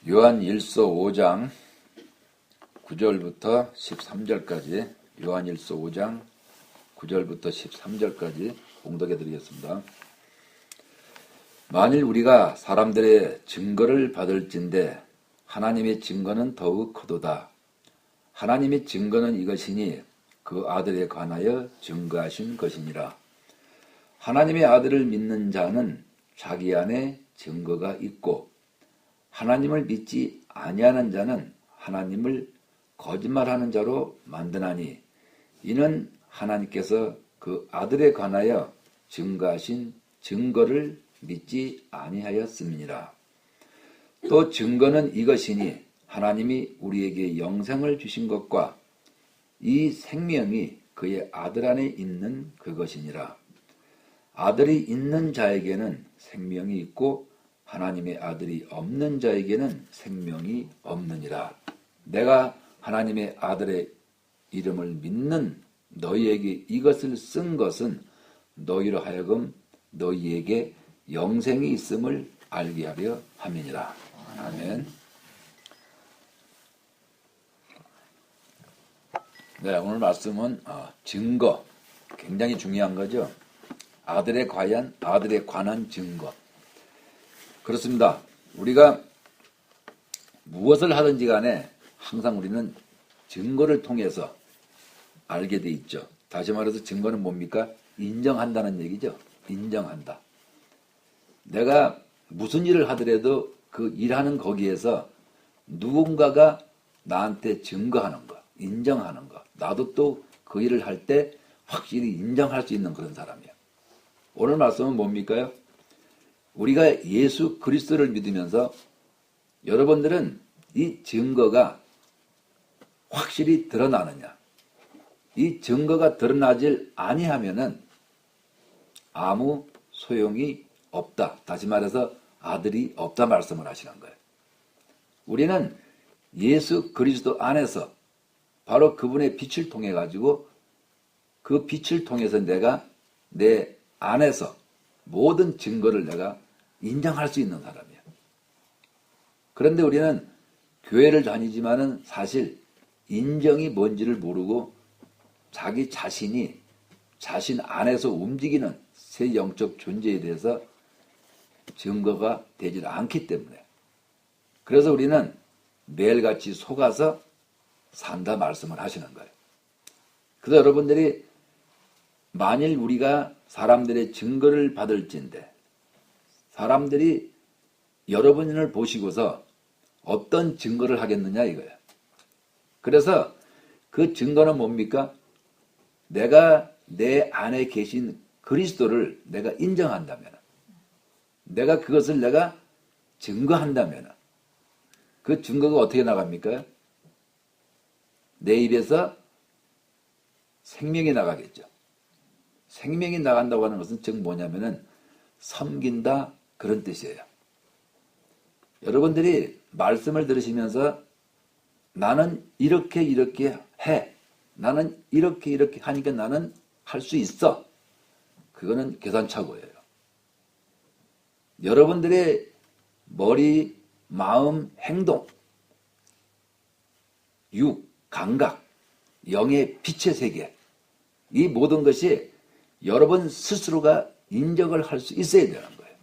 요한 1서 5장 9절부터 13절까지 요한 1서 5장 9절부터 13절까지 봉독해 드리겠습니다. 만일 우리가 사람들의 증거를 받을진대 하나님의 증거는 더욱 크도다. 하나님의 증거는 이것이니 그 아들에 관하여 증거하신 것이니라. 하나님의 아들을 믿는 자는 자기 안에 증거가 있고 하나님을 믿지 아니하는 자는 하나님을 거짓말하는 자로 만드나니 이는 하나님께서 그 아들에 관하여 증거하신 증거를 믿지 아니하였음이니라. 또 증거는 이것이니 하나님이 우리에게 영생을 주신 것과 이 생명이 그의 아들 안에 있는 그것이니라. 아들이 있는 자에게는 생명이 있고 하나님의 아들이 없는 자에게는 생명이 없느니라. 내가 하나님의 아들의 이름을 믿는 너희에게 이것을 쓴 것은 너희로 하여금 너희에게 영생이 있음을 알게 하려 함이니라. 아멘. 네, 오늘 말씀은 증거, 굉장히 중요한 거죠. 아들에 관한 증거. 그렇습니다. 우리가 무엇을 하든지 간에 항상 우리는 증거를 통해서 알게 돼 있죠. 다시 말해서 증거는 뭡니까? 인정한다는 얘기죠. 인정한다. 내가 무슨 일을 하더라도 그 일하는 거기에서 누군가가 나한테 증거하는 거, 인정하는 거. 나도 또 그 일을 할 때 확실히 인정할 수 있는 그런 사람이야. 오늘 말씀은 뭡니까요? 우리가 예수 그리스도를 믿으면서 여러분들은 이 증거가 확실히 드러나느냐? 이 증거가 드러나질 아니하면은 아무 소용이 없다. 다시 말해서 아들이 없다 말씀을 하시는 거예요. 우리는 예수 그리스도 안에서 바로 그분의 빛을 통해 가지고 그 빛을 통해서 내가 내 안에서 모든 증거를 내가 인정할 수 있는 사람이야. 그런데 우리는 교회를 다니지만은 사실 인정이 뭔지를 모르고 자기 자신이 자신 안에서 움직이는 새 영적 존재에 대해서 증거가 되질 않기 때문에 그래서 우리는 매일같이 속아서 산다 말씀을 하시는 거예요. 그래서 여러분들이 만일 우리가 사람들의 증거를 받을진대 사람들이 여러분을 보시고서 어떤 증거를 하겠느냐 이거예요. 그래서 그 증거는 뭡니까? 내가 내 안에 계신 그리스도를 내가 인정한다면 내가 그것을 내가 증거한다면 그 증거가 어떻게 나갑니까? 내 입에서 생명이 나가겠죠. 생명이 나간다고 하는 것은 즉 뭐냐면은 섬긴다 그런 뜻이에요. 여러분들이 말씀을 들으시면서 나는 이렇게 해. 나는 이렇게 하니까 나는 할 수 있어. 그거는 계산착오예요. 여러분들의 머리, 마음, 행동, 육, 감각, 영의 빛의 세계 이 모든 것이 여러분 스스로가 인정을 할 수 있어야 되는 거예요.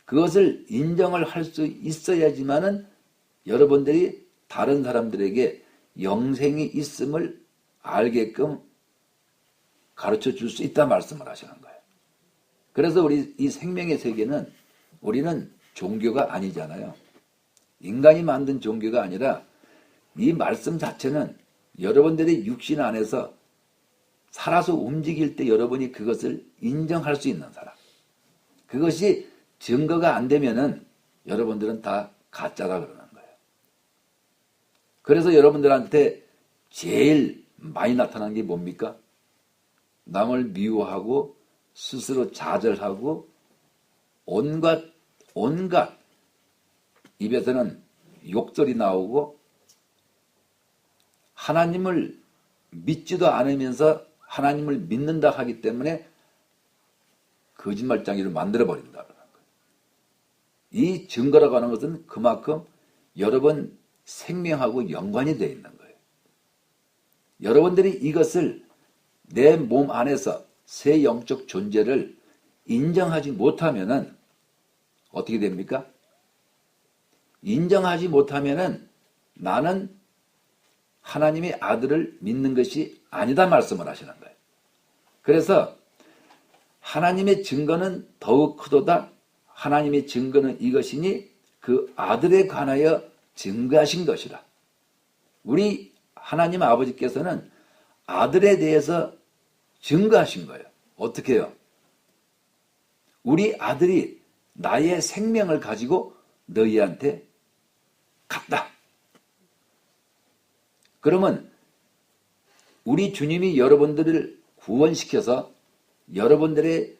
그것을 인정을 할 수 있어야지만은 여러분들이 다른 사람들에게 영생이 있음을 알게끔 가르쳐 줄 수 있다 말씀을 하시는 거예요. 그래서 우리 이 생명의 세계는 우리는 종교가 아니잖아요. 인간이 만든 종교가 아니라 이 말씀 자체는 여러분들의 육신 안에서 살아서 움직일 때 여러분이 그것을 인정할 수 있는 사람. 그것이 증거가 안 되면은 여러분들은 다 가짜다 그러는 거예요. 그래서 여러분들한테 제일 많이 나타나는 게 뭡니까? 남을 미워하고 스스로 좌절하고 온갖 입에서는 욕설이 나오고 하나님을 믿지도 않으면서 하나님을 믿는다 하기 때문에 거짓말장이를 만들어버린다. 이 증거라고 하는 것은 그만큼 여러분 생명하고 연관이 되어 있는 거예요. 여러분들이 이것을 내 몸 안에서 새 영적 존재를 인정하지 못하면은 어떻게 됩니까? 인정하지 못하면은 나는 하나님의 아들을 믿는 것이 아니다 말씀을 하시는 거예요. 그래서 하나님의 증거는 더욱 크도다. 하나님의 증거는 이것이니 그 아들에 관하여 증거하신 것이라. 우리 하나님 아버지께서는 아들에 대해서 증거하신 거예요. 어떻게 해요? 우리 아들이 나의 생명을 가지고 너희한테 갔다. 그러면 우리 주님이 여러분들을 구원시켜서 여러분들의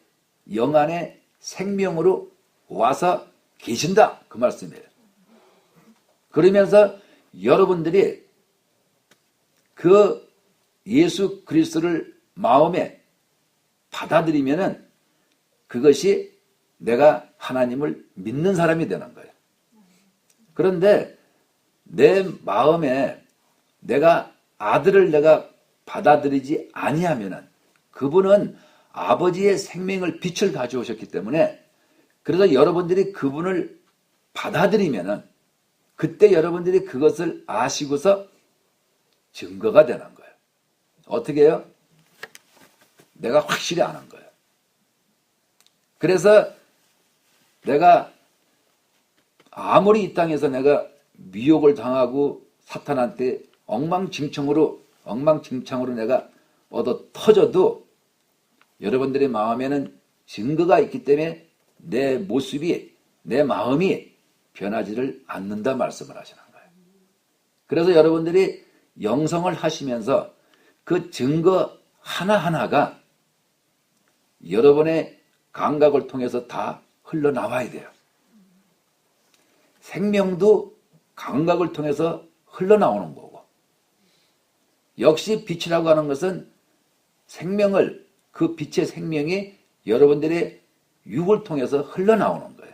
영 안에 생명으로 와서 계신다. 그 말씀이에요. 그러면서 여러분들이 그 예수 그리스도를 마음에 받아들이면은 그것이 내가 하나님을 믿는 사람이 되는 거예요. 그런데 내 마음에 내가 아들을 내가 받아들이지 아니하면은 그분은 아버지의 생명을 빛을 가져오셨기 때문에 그래서 여러분들이 그분을 받아들이면은 그때 여러분들이 그것을 아시고서 증거가 되는 거예요. 어떻게 해요? 내가 확실히 아는 거예요. 그래서 내가 아무리 이 땅에서 내가 미혹을 당하고 사탄한테 엉망진창으로 내가 얻어 터져도 여러분들의 마음에는 증거가 있기 때문에 내 모습이, 내 마음이 변하지를 않는다 말씀을 하시는 거예요. 그래서 여러분들이 영성을 하시면서 그 증거 하나하나가 여러분의 감각을 통해서 다 흘러나와야 돼요. 생명도 감각을 통해서 흘러나오는 거고 역시 빛이라고 하는 것은 생명을 그 빛의 생명이 여러분들의 육을 통해서 흘러나오는 거예요.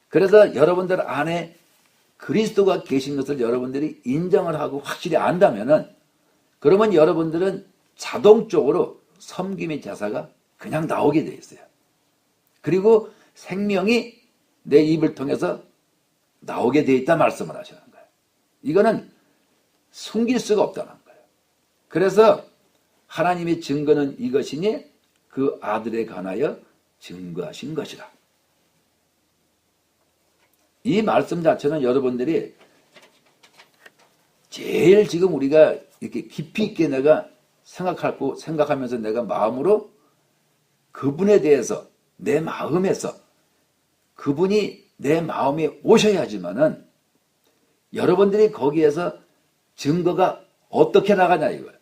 그래서 여러분들 안에 그리스도가 계신 것을 여러분들이 인정을 하고 확실히 안다면은 그러면 여러분들은 자동적으로 섬김의 자사가 그냥 나오게 돼 있어요. 그리고 생명이 내 입을 통해서 나오게 돼 있다 말씀을 하시는 거예요. 이거는 숨길 수가 없다는 거예요. 그래서 하나님의 증거는 이것이니 그 아들에 관하여 증거하신 것이라. 이 말씀 자체는 여러분들이 제일 지금 우리가 이렇게 깊이 있게 내가 생각하면서 내가 마음으로 그분에 대해서 내 마음에서 그분이 내 마음에 오셔야지만은 여러분들이 거기에서 증거가 어떻게 나가냐 이거예요.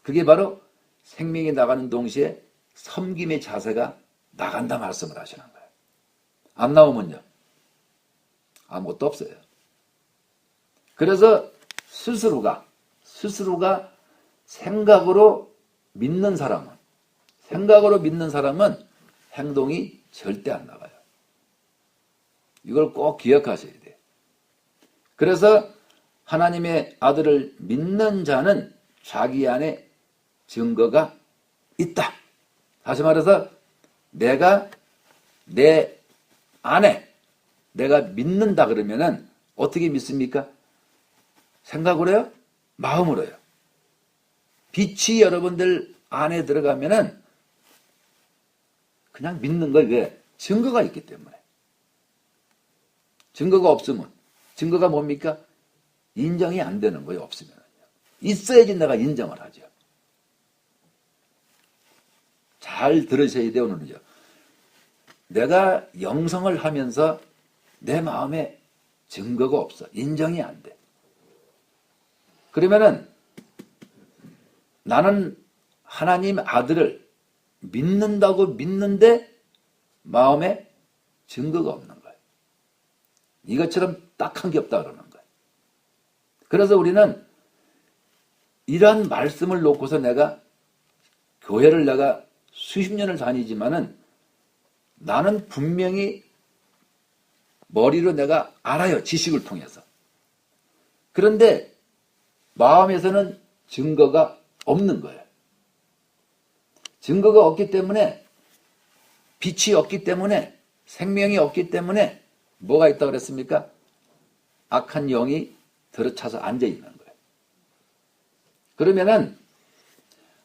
그게 바로 생명이 나가는 동시에 섬김의 자세가 나간다 말씀을 하시는 거예요. 안 나오면요. 아무것도 없어요. 그래서 스스로가 생각으로 믿는 사람은 행동이 절대 안 나가요. 이걸 꼭 기억하셔야 돼요. 그래서 하나님의 아들을 믿는 자는 자기 안에 증거가 있다. 다시 말해서 내가 내 안에 내가 믿는다 그러면은 어떻게 믿습니까? 생각으로 해요? 마음으로 해요. 빛이 여러분들 안에 들어가면은 그냥 믿는 거예요. 왜? 증거가 있기 때문에. 증거가 없으면 증거가 뭡니까? 인정이 안 되는 거예요. 없으면. 있어야지 내가 인정을 하죠. 잘 들으셔야 돼요. 오늘은요. 내가 영성을 하면서 내 마음에 증거가 없어. 인정이 안 돼. 그러면은 나는 하나님 아들을 믿는다고 믿는데 마음에 증거가 없는 거예요. 이것처럼 딱 한 게 없다 그러는 거예요. 그래서 우리는 이러한 말씀을 놓고서 내가 교회를 내가 수십 년을 다니지만은 나는 분명히 머리로 내가 알아요. 지식을 통해서. 그런데 마음에서는 증거가 없는 거예요. 증거가 없기 때문에, 빛이 없기 때문에, 생명이 없기 때문에 뭐가 있다고 그랬습니까? 악한 영이 들어차서 앉아있는 거예요. 그러면은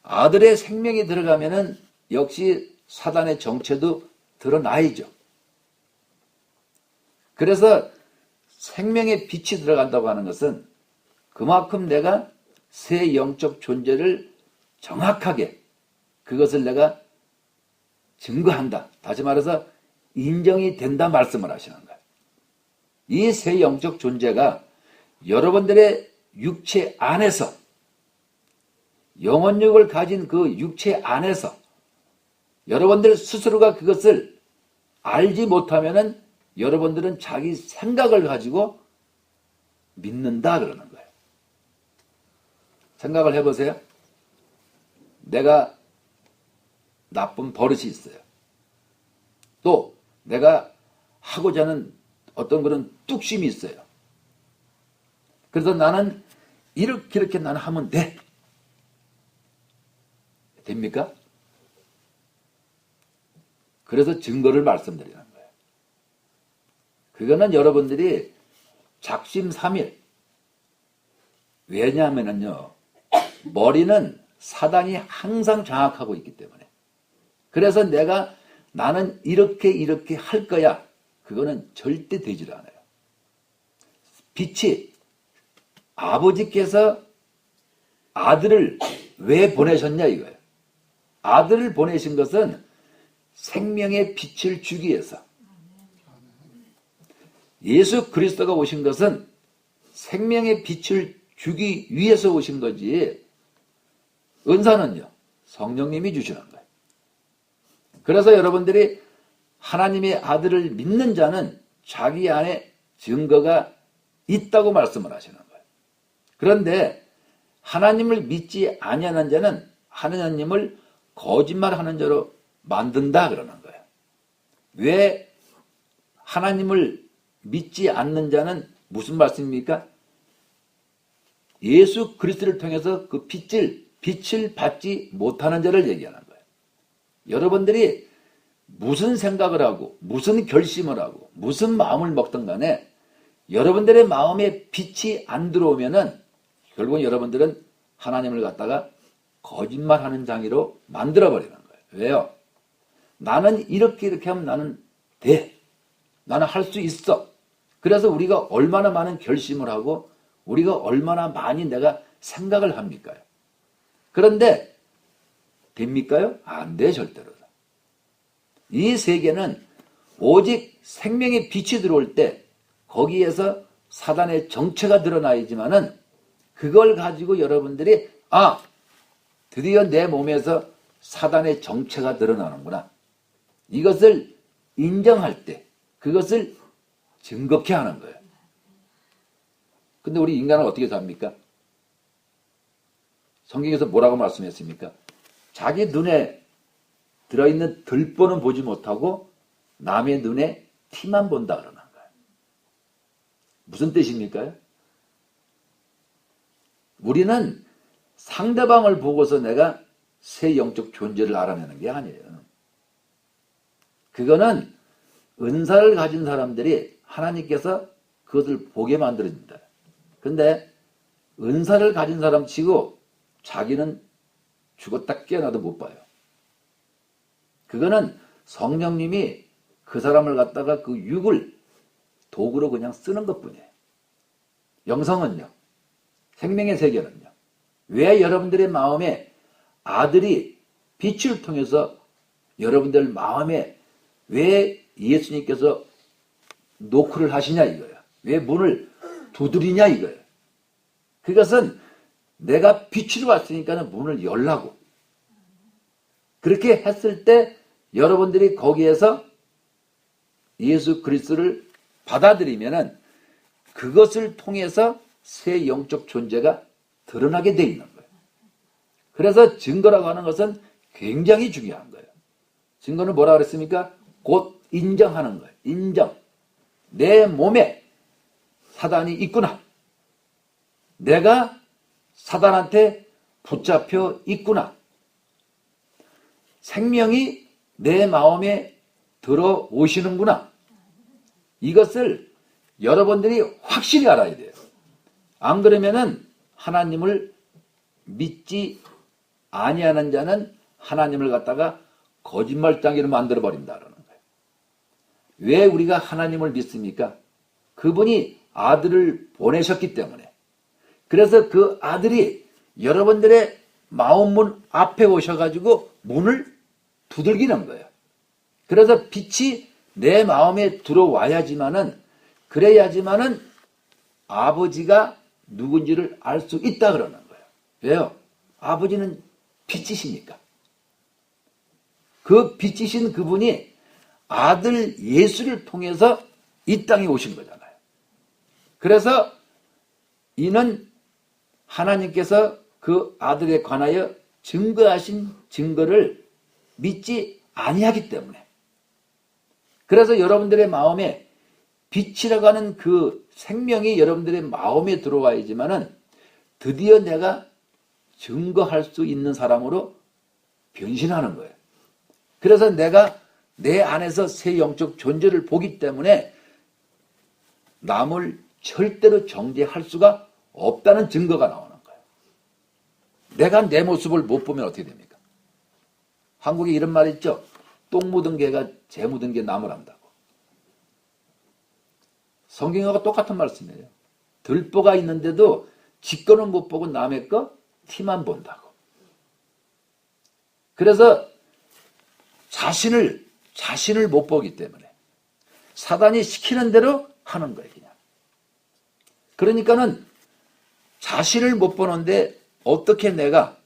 아들의 생명이 들어가면은 역시 사단의 정체도 드러나야죠. 그래서 생명의 빛이 들어간다고 하는 것은 그만큼 내가 새 영적 존재를 정확하게 그것을 내가 증거한다. 다시 말해서 인정이 된다 말씀을 하시는 거예요. 이 새 영적 존재가 여러분들의 육체 안에서, 영혼력을 가진 그 육체 안에서 여러분들 스스로가 그것을 알지 못하면은 여러분들은 자기 생각을 가지고 믿는다 그러는 거예요. 생각을 해보세요. 내가 나쁜 버릇이 있어요. 또 내가 하고자 하는 어떤 그런 뚝심이 있어요. 그래서 나는 이렇게 나는 하면 돼. 됩니까? 그래서 증거를 말씀드리는 거예요. 그거는 여러분들이 작심삼일. 왜냐하면요, 머리는 사단이 항상 장악하고 있기 때문에. 그래서 나는 이렇게 할 거야. 그거는 절대 되질 않아요. 빛이 아버지께서 아들을 왜 보내셨냐 이거예요. 아들을 보내신 것은 생명의 빛을 주기 위해서. 예수 그리스도가 오신 것은 생명의 빛을 주기 위해서 오신 거지, 은사는요, 성령님이 주시는 거예요. 그래서 여러분들이 하나님의 아들을 믿는 자는 자기 안에 증거가 있다고 말씀을 하시는 거예요. 그런데 하나님을 믿지 아니하는 자는 하나님을 거짓말하는 자로 만든다 그러는 거예요. 왜 하나님을 믿지 않는 자는 무슨 말씀입니까? 예수 그리스도를 통해서 그 빛을 받지 못하는 자를 얘기하는 거예요. 여러분들이 무슨 생각을 하고 무슨 결심을 하고 무슨 마음을 먹든 간에 여러분들의 마음에 빛이 안 들어오면은 결국 여러분들은 하나님을 갖다가 거짓말하는 장이로 만들어버리는 거예요. 왜요? 나는 이렇게 하면 나는 돼. 나는 할 수 있어. 그래서 우리가 얼마나 많은 결심을 하고 우리가 얼마나 많이 내가 생각을 합니까요? 그런데 됩니까요? 안 돼, 절대로. 이 세계는 오직 생명의 빛이 들어올 때 거기에서 사단의 정체가 드러나야지만은 그걸 가지고 여러분들이 드디어 내 몸에서 사단의 정체가 드러나는구나. 이것을 인정할 때 그것을 증거케 하는 거예요. 근데 우리 인간은 어떻게 삽니까? 성경에서 뭐라고 말씀했습니까? 자기 눈에 들어있는 들보는 보지 못하고 남의 눈에 티만 본다 그러는 거예요. 무슨 뜻입니까? 우리는 상대방을 보고서 내가 새 영적 존재를 알아내는 게 아니에요. 그거는 은사를 가진 사람들이 하나님께서 그것을 보게 만들어줍니다. 근데 은사를 가진 사람 치고 자기는 죽었다 깨어나도 못 봐요. 그거는 성령님이 그 사람을 갖다가 그 육을 도구로 그냥 쓰는 것뿐이에요. 영성은요, 생명의 세계는요, 왜 여러분들의 마음에 아들이 빛을 통해서 여러분들 마음에 왜 예수님께서 노크를 하시냐 이거예요. 왜 문을 두드리냐 이거예요. 그것은 내가 빛으로 왔으니까 문을 열라고. 그렇게 했을 때 여러분들이 거기에서 예수 그리스도를 받아들이면은 그것을 통해서 새 영적 존재가 드러나게 돼 있는 거예요. 그래서 증거라고 하는 것은 굉장히 중요한 거예요. 증거는 뭐라 그랬습니까? 곧 인정하는 거예요. 인정. 내 몸에 사단이 있구나. 내가 사단한테 붙잡혀 있구나. 생명이 내 마음에 들어오시는구나. 이것을 여러분들이 확실히 알아야 돼요. 안 그러면은 하나님을 믿지 아니하는 자는 하나님을 갖다가 거짓말장이로 만들어버린다라는 거예요. 왜 우리가 하나님을 믿습니까? 그분이 아들을 보내셨기 때문에. 그래서 그 아들이 여러분들의 마음문 앞에 오셔가지고 문을 두들기는 거예요. 그래서 빛이 내 마음에 들어와야지만은, 그래야지만은 아버지가 누군지를 알 수 있다 그러는 거예요. 왜요? 아버지는 빛이시니까. 그 빛이신 그분이 아들 예수를 통해서 이 땅에 오신 거잖아요. 그래서 이는 하나님께서 그 아들에 관하여 증거하신 증거를 믿지 아니하기 때문에. 그래서 여러분들의 마음에 빛이라고 하는 그 생명이 여러분들의 마음에 들어와야지만은 드디어 내가 증거할 수 있는 사람으로 변신하는 거예요. 그래서 내가 내 안에서 새 영적 존재를 보기 때문에 남을 절대로 정죄할 수가 없다는 증거가 나오는 거예요. 내가 내 모습을 못 보면 어떻게 됩니까? 한국에 이런 말이 있죠. 똥 묻은 개가 재 묻은 게 남을 안다고. 성경하고 똑같은 말씀이에요. 들보가 있는데도 지 거는 못 보고 남의 거 티만 본다고. 그래서 자신을 못 보기 때문에 사단이 시키는 대로 하는 거예요, 그냥. 그러니까는 자신을 못 보는데 어떻게 내가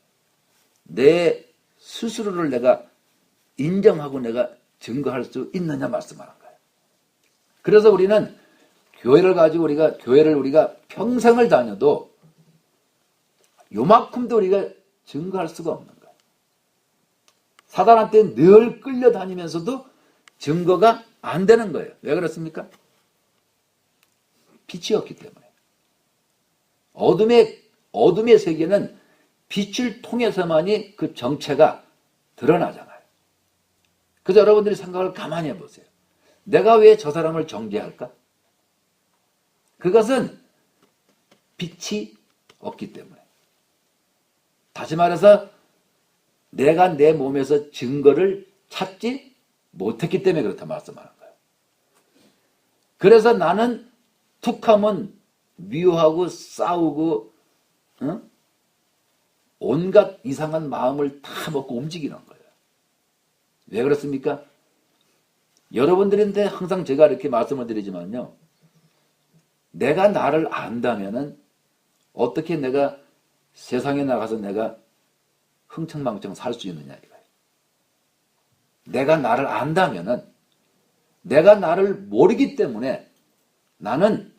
내 스스로를 내가 인정하고 내가 증거할 수 있느냐 말씀하는 거예요. 그래서 우리는 교회를 가지고 교회를 우리가 평생을 다녀도 요만큼도 우리가 증거할 수가 없는 거예요. 사단한테 늘 끌려다니면서도 증거가 안 되는 거예요. 왜 그렇습니까? 빛이 없기 때문에. 어둠의 세계는 빛을 통해서만이 그 정체가 드러나잖아요. 그래서 여러분들이 생각을 가만히 해보세요. 내가 왜 저 사람을 정죄할까? 그것은 빛이 없기 때문에. 다시 말해서 내가 내 몸에서 증거를 찾지 못했기 때문에 그렇다 말씀하는 거예요. 그래서 나는 툭하면 미워하고 싸우고 온갖 이상한 마음을 다 먹고 움직이는 거예요. 왜 그렇습니까? 여러분들한테 항상 제가 이렇게 말씀을 드리지만요. 내가 나를 안다면은 어떻게 내가 세상에 나가서 내가 흥청망청 살 수 있느냐 이거예요. 내가 나를 안다면은 내가 나를 모르기 때문에 나는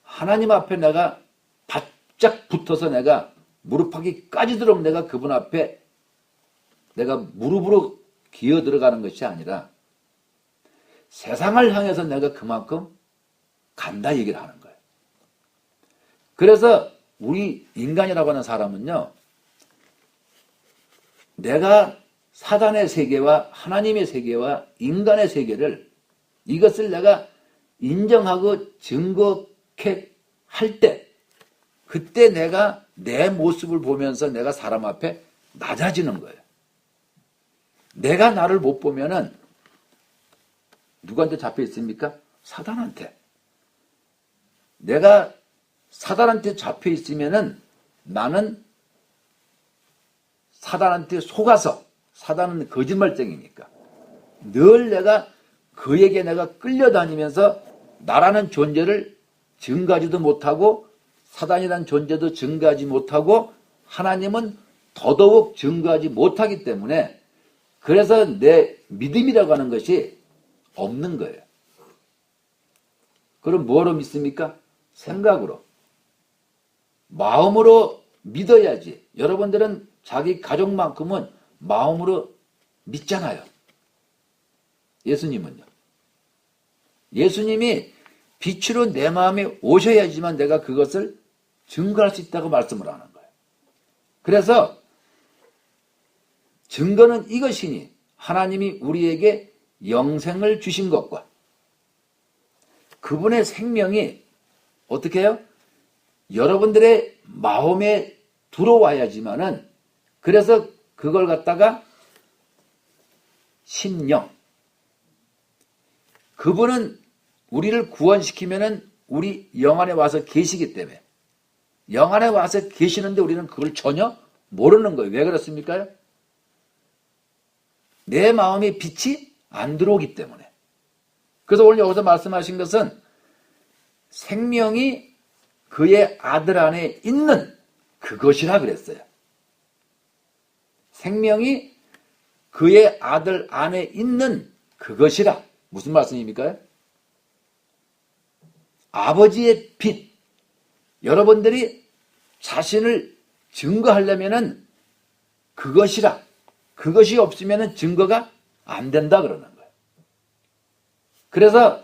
하나님 앞에 내가 바짝 붙어서 내가 무릎하기 까지도록 내가 그분 앞에 내가 무릎으로 기어 들어가는 것이 아니라 세상을 향해서 내가 그만큼 간다 얘기를 하는 거예요. 그래서 우리 인간이라고 하는 사람은요. 내가 사단의 세계와 하나님의 세계와 인간의 세계를 이것을 내가 인정하고 증거케 할 때 그때 내가 내 모습을 보면서 내가 사람 앞에 낮아지는 거예요. 내가 나를 못 보면은 누구한테 잡혀 있습니까? 사단한테. 내가 사단한테 잡혀 있으면은 나는 사단한테 속아서 사단은 거짓말쟁이니까 늘 내가 그에게 내가 끌려다니면서 나라는 존재를 증가하지도 못하고 사단이라는 존재도 증가하지 못하고 하나님은 더더욱 증가하지 못하기 때문에 그래서 내 믿음이라고 하는 것이 없는 거예요. 그럼 뭐로 믿습니까? 생각으로. 마음으로 믿어야지. 여러분들은 자기 가족만큼은 마음으로 믿잖아요. 예수님은요. 예수님이 빛으로 내 마음에 오셔야지만 내가 그것을 증거할 수 있다고 말씀을 하는 거예요. 그래서 증거는 이것이니 하나님이 우리에게 영생을 주신 것과 그분의 생명이 어떻게 해요? 여러분들의 마음에 들어와야지만은 그래서 그걸 갖다가 심령 그분은 우리를 구원시키면은 우리 영 안에 와서 계시기 때문에 영 안에 와서 계시는데 우리는 그걸 전혀 모르는 거예요. 왜 그렇습니까? 내 마음에 빛이 안 들어오기 때문에. 그래서 오늘 여기서 말씀하신 것은 생명이 그의 아들 안에 있는 그것이라 그랬어요. 생명이 그의 아들 안에 있는 그것이라. 무슨 말씀입니까? 아버지의 빛. 여러분들이 자신을 증거하려면은 그것이라. 그것이 없으면은 증거가 안 된다 그러는 거예요. 그래서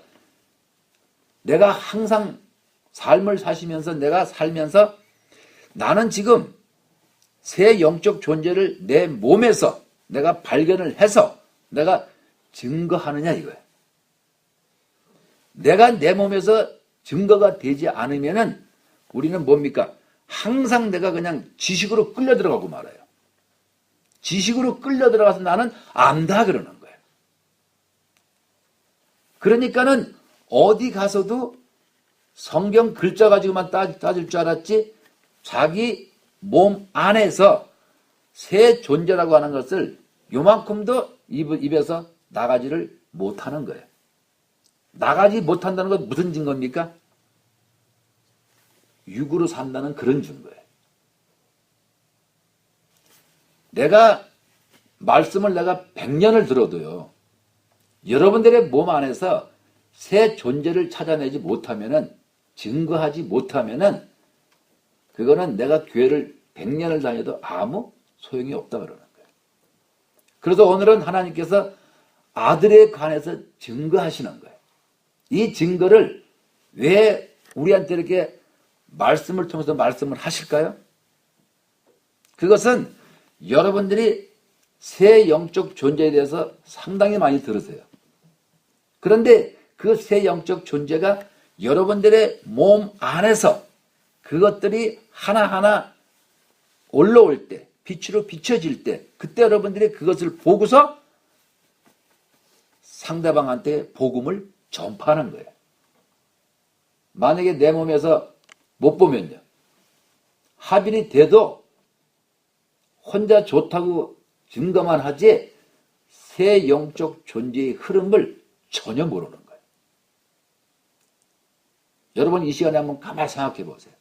내가 항상 삶을 사시면서 내가 살면서 나는 지금 새 영적 존재를 내 몸에서 내가 발견을 해서 내가 증거하느냐 이거예요. 내가 내 몸에서 증거가 되지 않으면은 우리는 뭡니까? 항상 내가 그냥 지식으로 끌려 들어가고 말아요. 지식으로 끌려 들어가서 나는 안다 그러는 거예요. 그러니까는 어디 가서도 성경 글자 가지고만 따질 줄 알았지 자기 몸 안에서 새 존재라고 하는 것을 요만큼도 입에서 나가지를 못하는 거예요. 나가지 못한다는 건 무슨 증거입니까? 육으로 산다는 그런 증거예요. 내가 말씀을 내가 100년을 들어도요. 여러분들의 몸 안에서 새 존재를 찾아내지 못하면은 증거하지 못하면은 그거는 내가 교회를 100년을 다녀도 아무 소용이 없다 그러는 거예요. 그래서 오늘은 하나님께서 아들에 관해서 증거하시는 거예요. 이 증거를 왜 우리한테 이렇게 말씀을 통해서 말씀을 하실까요? 그것은 여러분들이 새 영적 존재에 대해서 상당히 많이 들으세요. 그런데 그 새 영적 존재가 여러분들의 몸 안에서 그것들이 하나하나 올라올 때, 빛으로 비춰질 때, 그때 여러분들이 그것을 보고서 상대방한테 복음을 전파하는 거예요. 만약에 내 몸에서 못 보면요. 합일이 돼도 혼자 좋다고 증거만 하지 새 영적 존재의 흐름을 전혀 모르는 거예요. 여러분 이 시간에 한번 가만히 생각해 보세요.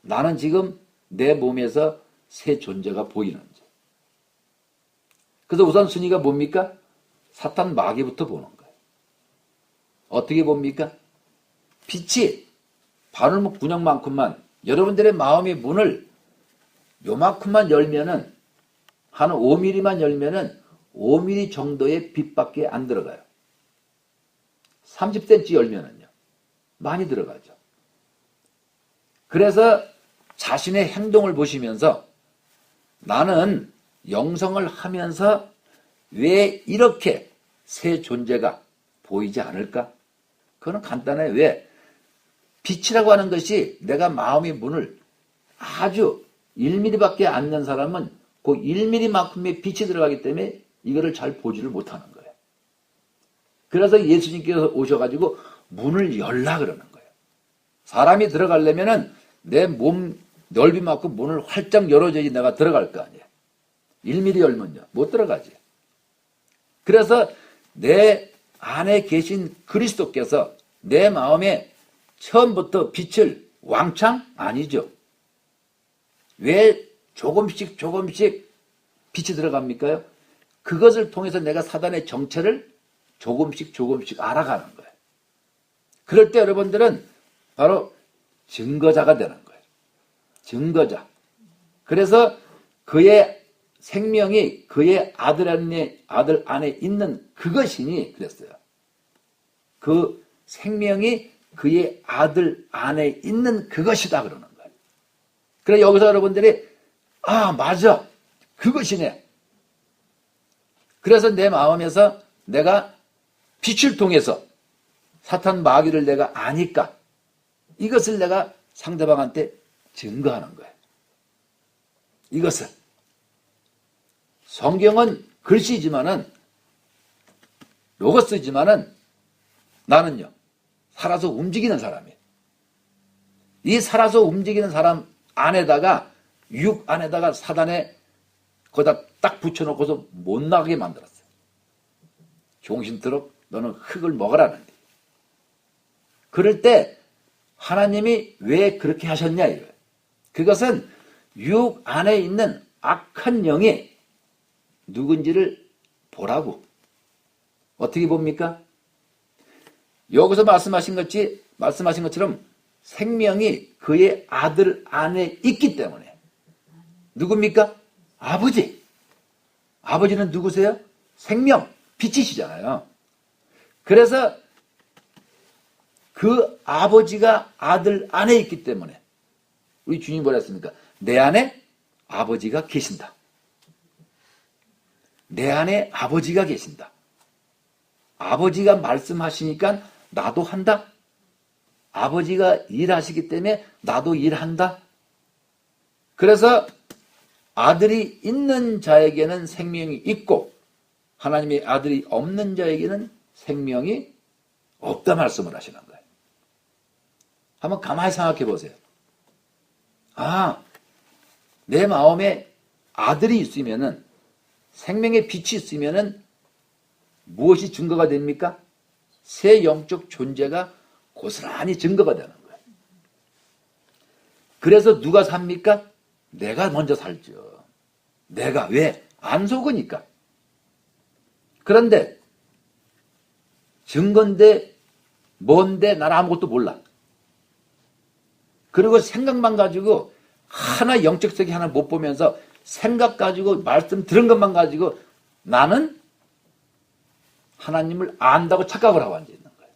나는 지금 내 몸에서 새 존재가 보이는지. 그래서 우선 순위가 뭡니까? 사탄 마귀부터 보는 거예요. 어떻게 봅니까? 빛이 바늘목 군형만큼만 여러분들의 마음의 문을 요만큼만 열면은 한 5mm만 열면은 5mm 정도의 빛밖에 안 들어가요. 30cm 열면은요. 많이 들어가죠. 그래서 자신의 행동을 보시면서 나는 영성을 하면서 왜 이렇게 새 존재가 보이지 않을까? 그거는 간단해요. 왜? 빛이라고 하는 것이 내가 마음의 문을 아주 1mm밖에 안 연 사람은 그 1mm만큼의 빛이 들어가기 때문에 이거를 잘 보지를 못하는 거예요. 그래서 예수님께서 오셔가지고 문을 열라 그러는 거예요. 사람이 들어가려면은 내 몸 넓이만큼 문을 활짝 열어줘야지 내가 들어갈 거 아니에요. 1mm 열면요. 못 들어가지. 그래서 내 안에 계신 그리스도께서 내 마음에 처음부터 빛을 왕창 아니죠. 왜 조금씩 빛이 들어갑니까요? 그것을 통해서 내가 사단의 정체를 조금씩 알아가는 거예요. 그럴 때 여러분들은 바로 증거자가 되는 거예요. 증거자. 그래서 그의 생명이 그의 아들 안에 있는 그것이니 그랬어요. 그 생명이 그의 아들 안에 있는 그것이다 그러는 거예요. 그래서 여기서 여러분들이 아 맞아 그것이네. 그래서 내 마음에서 내가 빛을 통해서 사탄 마귀를 내가 아니까 이것을 내가 상대방한테 증거하는 거예요. 이것을 성경은 글씨지만은 로고스지만은 나는요 살아서 움직이는 사람이에요. 이 살아서 움직이는 사람 안에다가 육 안에다가 사단에 거기다 딱 붙여놓고서 못 나가게 만들었어요. 종신토록 너는 흙을 먹으라는데. 그럴 때 하나님이 왜 그렇게 하셨냐 이거예요. 그것은 육 안에 있는 악한 영이 누군지를 보라고. 어떻게 봅니까? 여기서 말씀하신 것처럼 생명이 그의 아들 안에 있기 때문에 누굽니까? 아버지. 아버지는 누구세요? 생명, 빛이시잖아요. 그래서 그 아버지가 아들 안에 있기 때문에 우리 주님 뭐라 했습니까? 내 안에 아버지가 계신다. 내 안에 아버지가 계신다. 아버지가 말씀하시니까 나도 한다. 아버지가 일하시기 때문에 나도 일한다. 그래서 아들이 있는 자에게는 생명이 있고 하나님의 아들이 없는 자에게는 생명이 없다 말씀을 하시는 거예요. 한번 가만히 생각해 보세요. 아, 내 마음에 아들이 있으면은 생명의 빛이 있으면은 무엇이 증거가 됩니까? 새 영적 존재가 고스란히 증거가 되는 거예요. 그래서 누가 삽니까? 내가 먼저 살죠. 내가 왜? 안 속으니까. 그런데 증거인데 뭔데 나는 아무것도 몰라. 그리고 생각만 가지고 하나 영적 세계 하나 못 보면서 생각 가지고 말씀 들은 것만 가지고 나는 하나님을 안다고 착각을 하고 앉아 있는 거예요.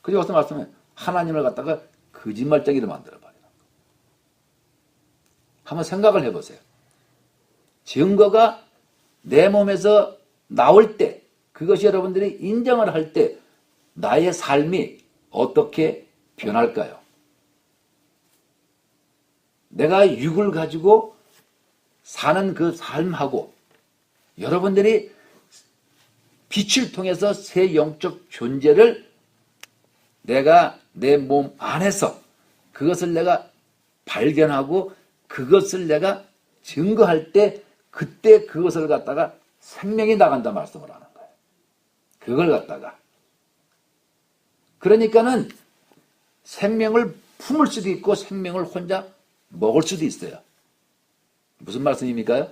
그래서 여기서 말씀해 하나님을 갖다가 거짓말쟁이로 만들어버려요. 한번 생각을 해보세요. 증거가 내 몸에서 나올 때 그것이 여러분들이 인정을 할 때 나의 삶이 어떻게 변할까요? 내가 육을 가지고 사는 그 삶하고 여러분들이 빛을 통해서 새 영적 존재를 내가 내 몸 안에서 그것을 내가 발견하고 그것을 내가 증거할 때 그때 그것을 갖다가 생명이 나간다 말씀을 하는 거예요. 그걸 갖다가. 그러니까는 생명을 품을 수도 있고 생명을 혼자 먹을 수도 있어요. 무슨 말씀입니까?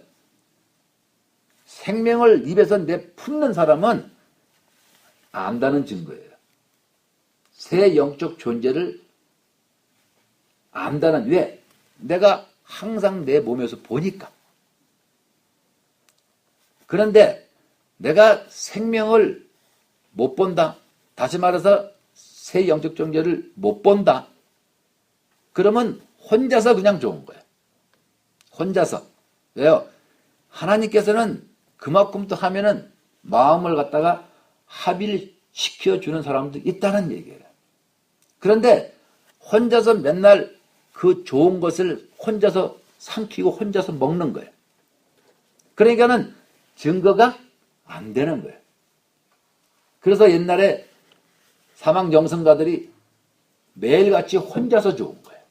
생명을 입에서 내품는 사람은 안다는 증거예요. 새 영적 존재를 안다는 왜? 내가 항상 내 몸에서 보니까. 그런데 내가 생명을 못 본다. 다시 말해서 새 영적 존재를 못 본다. 그러면 혼자서 그냥 좋은 거예요. 혼자서. 왜요? 하나님께서는 그만큼 또 하면은 마음을 갖다가 합의를 시켜주는 사람도 있다는 얘기예요. 그런데 혼자서 맨날 그 좋은 것을 혼자서 삼키고 혼자서 먹는 거예요. 그러니까는 증거가 안 되는 거예요. 그래서 옛날에 사망 영성가들이 매일같이 혼자서 좋은 거예요.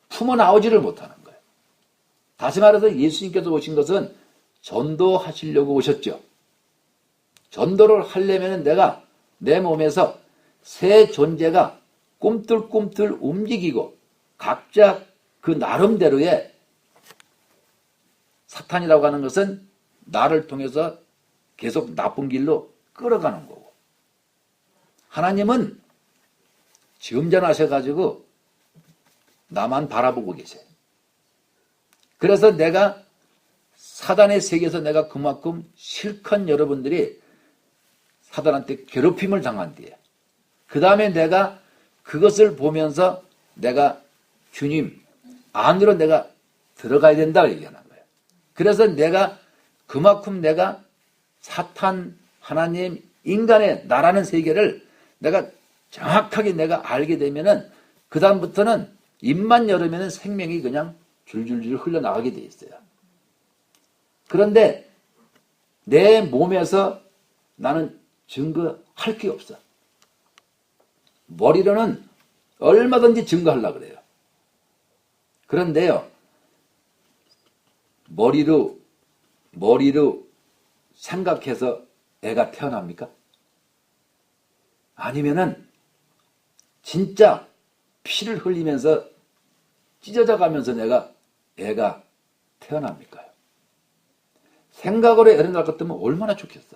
품어 나오지를 못하는 거예요. 다시 말해서 예수님께서 오신 것은 전도하시려고 오셨죠. 전도를 하려면 내가 내 몸에서 새 존재가 꿈틀꿈틀 움직이고 각자 그 나름대로의 사탄이라고 하는 것은 나를 통해서 계속 나쁜 길로 끌어가는 거고 하나님은 점잖하셔가지고 나만 바라보고 계세요. 그래서 내가 사단의 세계에서 내가 그만큼 실컷 여러분들이 사단한테 괴롭힘을 당한 뒤에 그 다음에 내가 그것을 보면서 내가 주님 안으로 내가 들어가야 된다고 얘기하는 거예요. 그래서 내가 그만큼 내가 사탄, 하나님, 인간의 나라는 세계를 내가 정확하게 내가 알게 되면은 그 다음부터는 입만 열으면은 생명이 그냥 줄줄줄 흘러나가게 돼 있어요. 그런데 내 몸에서 나는 증거할 게 없어. 머리로는 얼마든지 증거하려고 그래요. 그런데요, 머리로 생각해서 애가 태어납니까? 아니면은 진짜 피를 흘리면서 찢어져 가면서 애가 태어납니까요? 생각으로 애를 낳을 것 같으면 얼마나 좋겠어.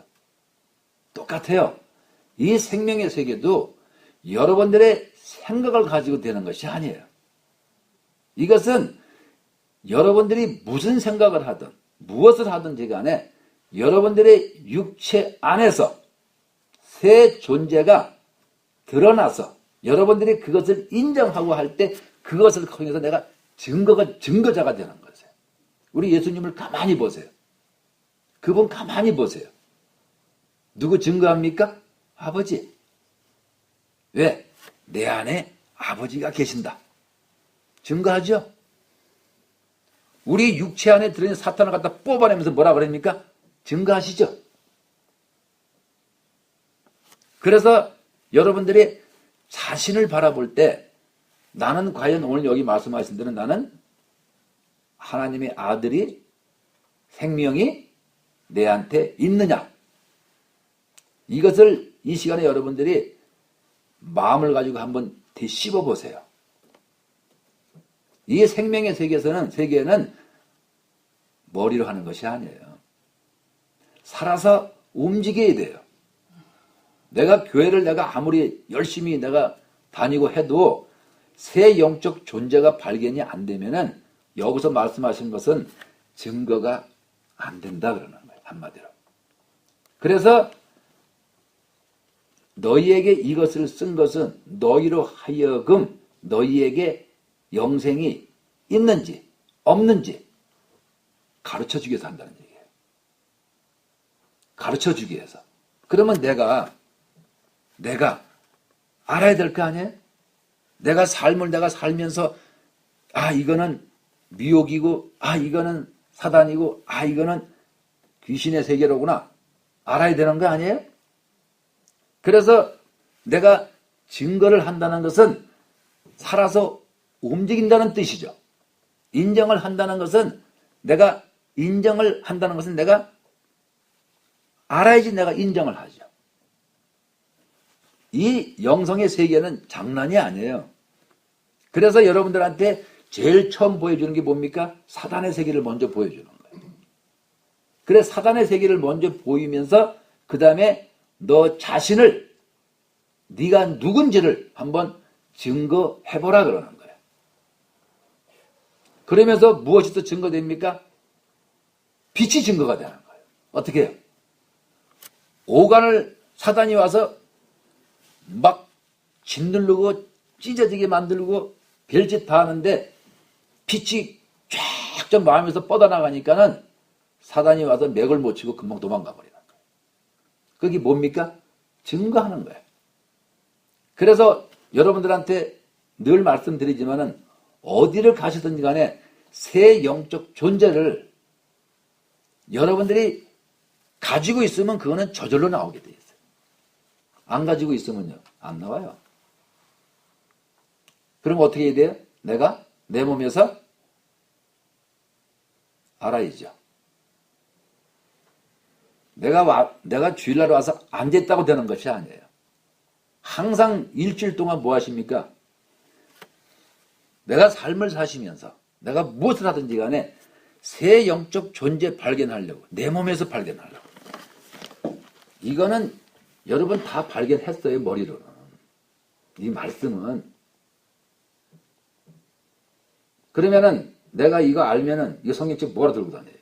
똑같아요. 이 생명의 세계도 여러분들의 생각을 가지고 되는 것이 아니에요. 이것은 여러분들이 무슨 생각을 하든 무엇을 하든지 간에 여러분들의 육체 안에서 새 존재가 드러나서 여러분들이 그것을 인정하고 할 때 그것을 통해서 내가 증거자가 되는 거죠. 우리 예수님을 가만히 보세요. 그분 가만히 보세요. 누구 증거합니까? 아버지. 왜? 내 안에 아버지가 계신다. 증거하죠? 우리 육체 안에 들어있는 사탄을 갖다 뽑아내면서 뭐라 그럽니까? 증거하시죠? 그래서 여러분들이 자신을 바라볼 때 나는 과연 오늘 여기 말씀하신 대로 나는 하나님의 아들이 생명이 내한테 있느냐? 이것을 이 시간에 여러분들이 마음을 가지고 한번 되씹어 보세요. 이 생명의 세계에는 머리로 하는 것이 아니에요. 살아서 움직여야 돼요. 내가 교회를 내가 아무리 열심히 내가 다니고 해도 새 영적 존재가 발견이 안 되면은 여기서 말씀하신 것은 증거가 안 된다 그러는 거예요. 한마디로. 그래서 너희에게 이것을 쓴 것은 너희로 하여금 너희에게 영생이 있는지 없는지 가르쳐주기 위해서 한다는 얘기예요. 가르쳐주기 위해서. 그러면 내가 알아야 될 거 아니에요? 내가 삶을 내가 살면서 이거는 미혹이고 이거는 사단이고 이거는 귀신의 세계로구나 알아야 되는 거 아니에요? 그래서 내가 증거를 한다는 것은 살아서 움직인다는 뜻이죠. 인정을 한다는 것은 내가 알아야지 내가 인정을 하죠. 이 영성의 세계는 장난이 아니에요. 그래서 여러분들한테 제일 처음 보여주는 게 뭡니까? 사단의 세계를 먼저 보여주는 거예요. 그래 사단의 세계를 먼저 보이면서 그 다음에 너 자신을 네가 누군지를 한번 증거해보라 그러는 거예요. 그러면서 무엇이 또 증거됩니까? 빛이 증거가 되는 거예요. 어떻게 해요? 오간을 사단이 와서 막 짓누르고 찢어지게 만들고 별짓 다 하는데 빛이 쫙 좀 마음에서 뻗어나가니까는 사단이 와서 맥을 못 치고 금방 도망가 버리는 거예요. 그게 뭡니까? 증거하는 거예요. 그래서 여러분들한테 늘 말씀드리지만은 어디를 가시든지 간에 새 영적 존재를 여러분들이 가지고 있으면 그거는 저절로 나오게 돼 있어요. 안 가지고 있으면요, 안 나와요. 그럼 어떻게 해야 돼요? 내가 내 몸에서 알아야죠. 내가 주일날 와서 앉았다고 되는 것이 아니에요. 항상 일주일 동안 뭐 하십니까? 내가 삶을 사시면서 내가 무엇을 하든지 간에 새 영적 존재 발견하려고 내 몸에서 발견하려고 이거는 여러분 다 발견했어요. 머리로는. 이 말씀은. 그러면은 내가 이거 알면은 이 성경책 뭐라 들고 다녀요?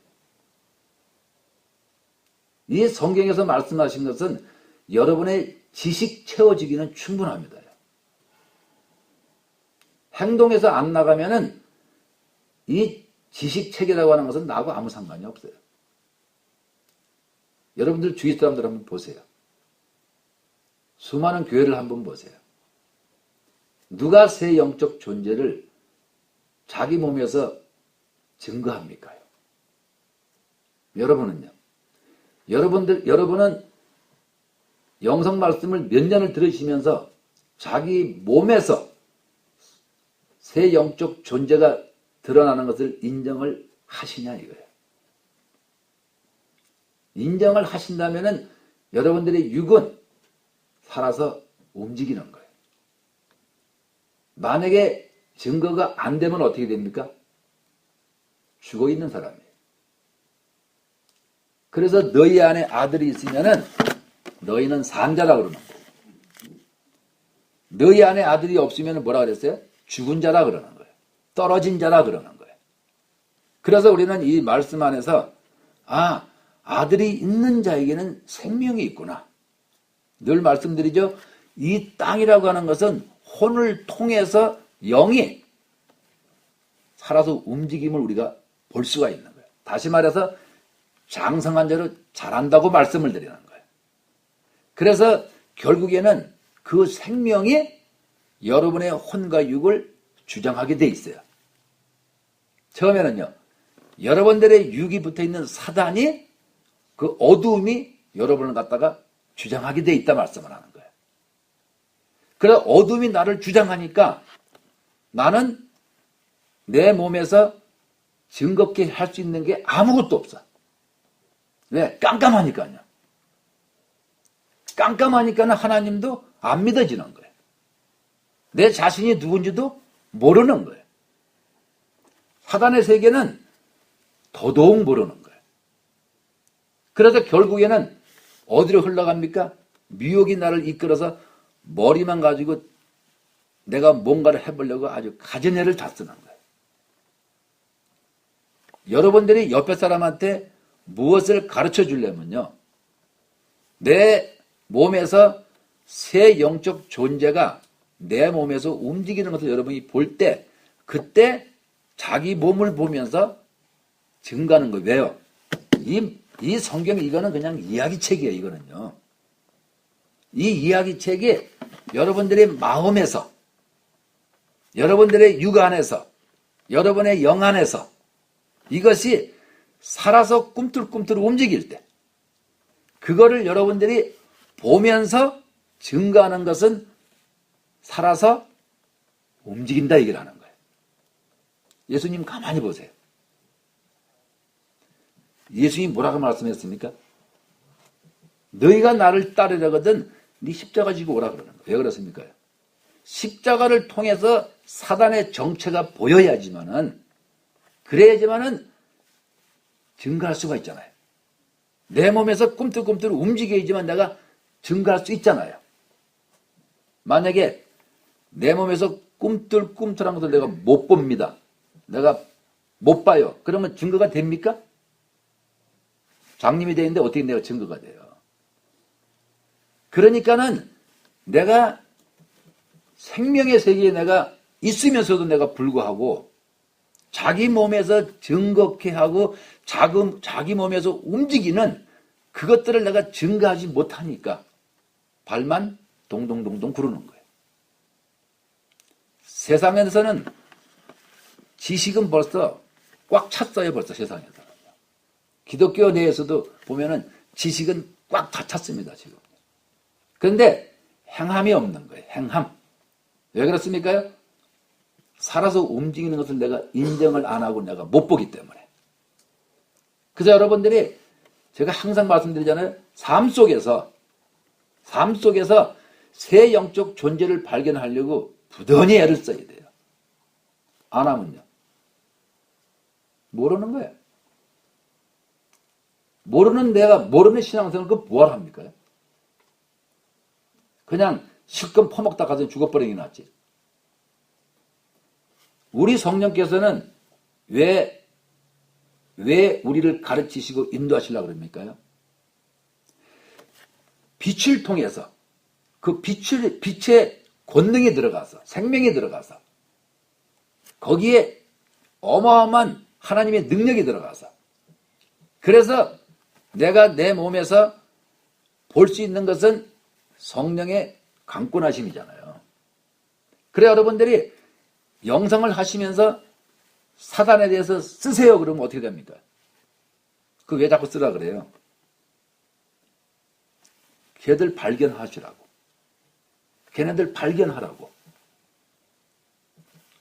이 성경에서 말씀하신 것은 여러분의 지식 채워지기는 충분합니다. 행동에서 안 나가면은 이 지식체계라고 하는 것은 나하고 아무 상관이 없어요. 여러분들 주위 사람들 한번 보세요. 수많은 교회를 한번 보세요. 누가 새 영적 존재를 자기 몸에서 증거합니까? 여러분은요? 여러분은 영성 말씀을 몇 년을 들으시면서 자기 몸에서 새 영적 존재가 드러나는 것을 인정을 하시냐 이거예요. 인정을 하신다면은 여러분들의 육은 살아서 움직이는 거예요. 만약에 증거가 안 되면 어떻게 됩니까? 죽어 있는 사람이에요. 그래서 너희 안에 아들이 있으면은 너희는 산자라 그러는 거예요. 너희 안에 아들이 없으면 뭐라 그랬어요? 죽은 자라 그러는 거예요. 떨어진 자라 그러는 거예요. 그래서 우리는 이 말씀 안에서 아들이 있는 자에게는 생명이 있구나. 늘 말씀드리죠. 이 땅이라고 하는 것은 혼을 통해서 영이 살아서 움직임을 우리가 볼 수가 있는 거예요. 다시 말해서 장성한 자로 자란다고 말씀을 드리는 거예요. 그래서 결국에는 그 생명이 여러분의 혼과 육을 주장하게 돼 있어요. 처음에는요. 여러분들의 육이 붙어있는 사단이 그 어두움이 여러분을 갖다가 주장하게 돼 있다 말씀을 하는 거예요. 그래서 어둠이 나를 주장하니까 나는 내 몸에서 즐겁게 할 수 있는 게 아무것도 없어. 왜? 깜깜하니까요. 깜깜하니까는 하나님도 안 믿어지는 거예요. 내 자신이 누군지도 모르는 거예요. 사단의 세계는 더더욱 모르는 거예요. 그래서 결국에는 어디로 흘러갑니까? 미혹이 나를 이끌어서 머리만 가지고 내가 뭔가를 해보려고 아주 가전애를 다 쓰는 거예요. 여러분들이 옆에 사람한테 무엇을 가르쳐 주려면요. 내 몸에서 새 영적 존재가 내 몸에서 움직이는 것을 여러분이 볼 때 그때 자기 몸을 보면서 증가하는 거예요. 왜요? 이 성경 이거는 그냥 이야기책이에요. 이거는요. 이 이야기책이 여러분들의 마음에서 여러분들의 육 안에서 여러분의 영 안에서 이것이 살아서 꿈틀꿈틀 움직일 때 그거를 여러분들이 보면서 증가하는 것은 살아서 움직인다 얘기를 하는 거예요. 예수님 가만히 보세요. 예수님이 뭐라고 말씀했습니까? 너희가 나를 따르려거든 네 십자가 지고 오라 그러는 거예요. 왜 그렇습니까? 십자가를 통해서 사단의 정체가 보여야지만은 그래야지만은 증가할 수가 있잖아요. 내 몸에서 꿈틀꿈틀 움직여야지만 내가 증가할 수 있잖아요. 만약에 내 몸에서 꿈틀꿈틀한 것을 내가 못 봅니다. 내가 못 봐요. 그러면 증거가 됩니까? 장님이 되는데 어떻게 내가 증거가 돼요? 그러니까는 내가 생명의 세계에 내가 있으면서도 내가 불구하고 자기 몸에서 증거케 하고 자기 몸에서 움직이는 그것들을 내가 증거하지 못하니까 발만 동동동동 구르는 거예요. 세상에서는 지식은 벌써 꽉 찼어요. 벌써 세상에서. 기독교 내에서도 보면은 지식은 꽉 다 찼습니다. 지금. 그런데 행함이 없는 거예요. 행함. 왜 그렇습니까? 살아서 움직이는 것을 내가 인정을 안 하고 내가 못 보기 때문에. 그래서 여러분들이 제가 항상 말씀드리잖아요. 삶 속에서 새 영적 존재를 발견하려고 부단히 애를 써야 돼요. 안 하면요. 모르는 거예요. 모르는 신앙생활 그 뭐하러 합니까? 그냥 실컷 퍼먹다 가서 죽어버리긴 낫지. 우리 성령께서는 왜 우리를 가르치시고 인도하시려고 그럽니까요? 빛을 통해서 그 빛의 권능이 들어가서, 생명이 들어가서, 거기에 어마어마한 하나님의 능력이 들어가서, 그래서 내가 내 몸에서 볼 수 있는 것은 성령의 강권하심이잖아요. 그래 여러분들이 영상을 하시면서 사단에 대해서 쓰세요. 그러면 어떻게 됩니까? 그 왜 자꾸 쓰라 그래요? 걔들 발견하시라고. 걔네들 발견하라고.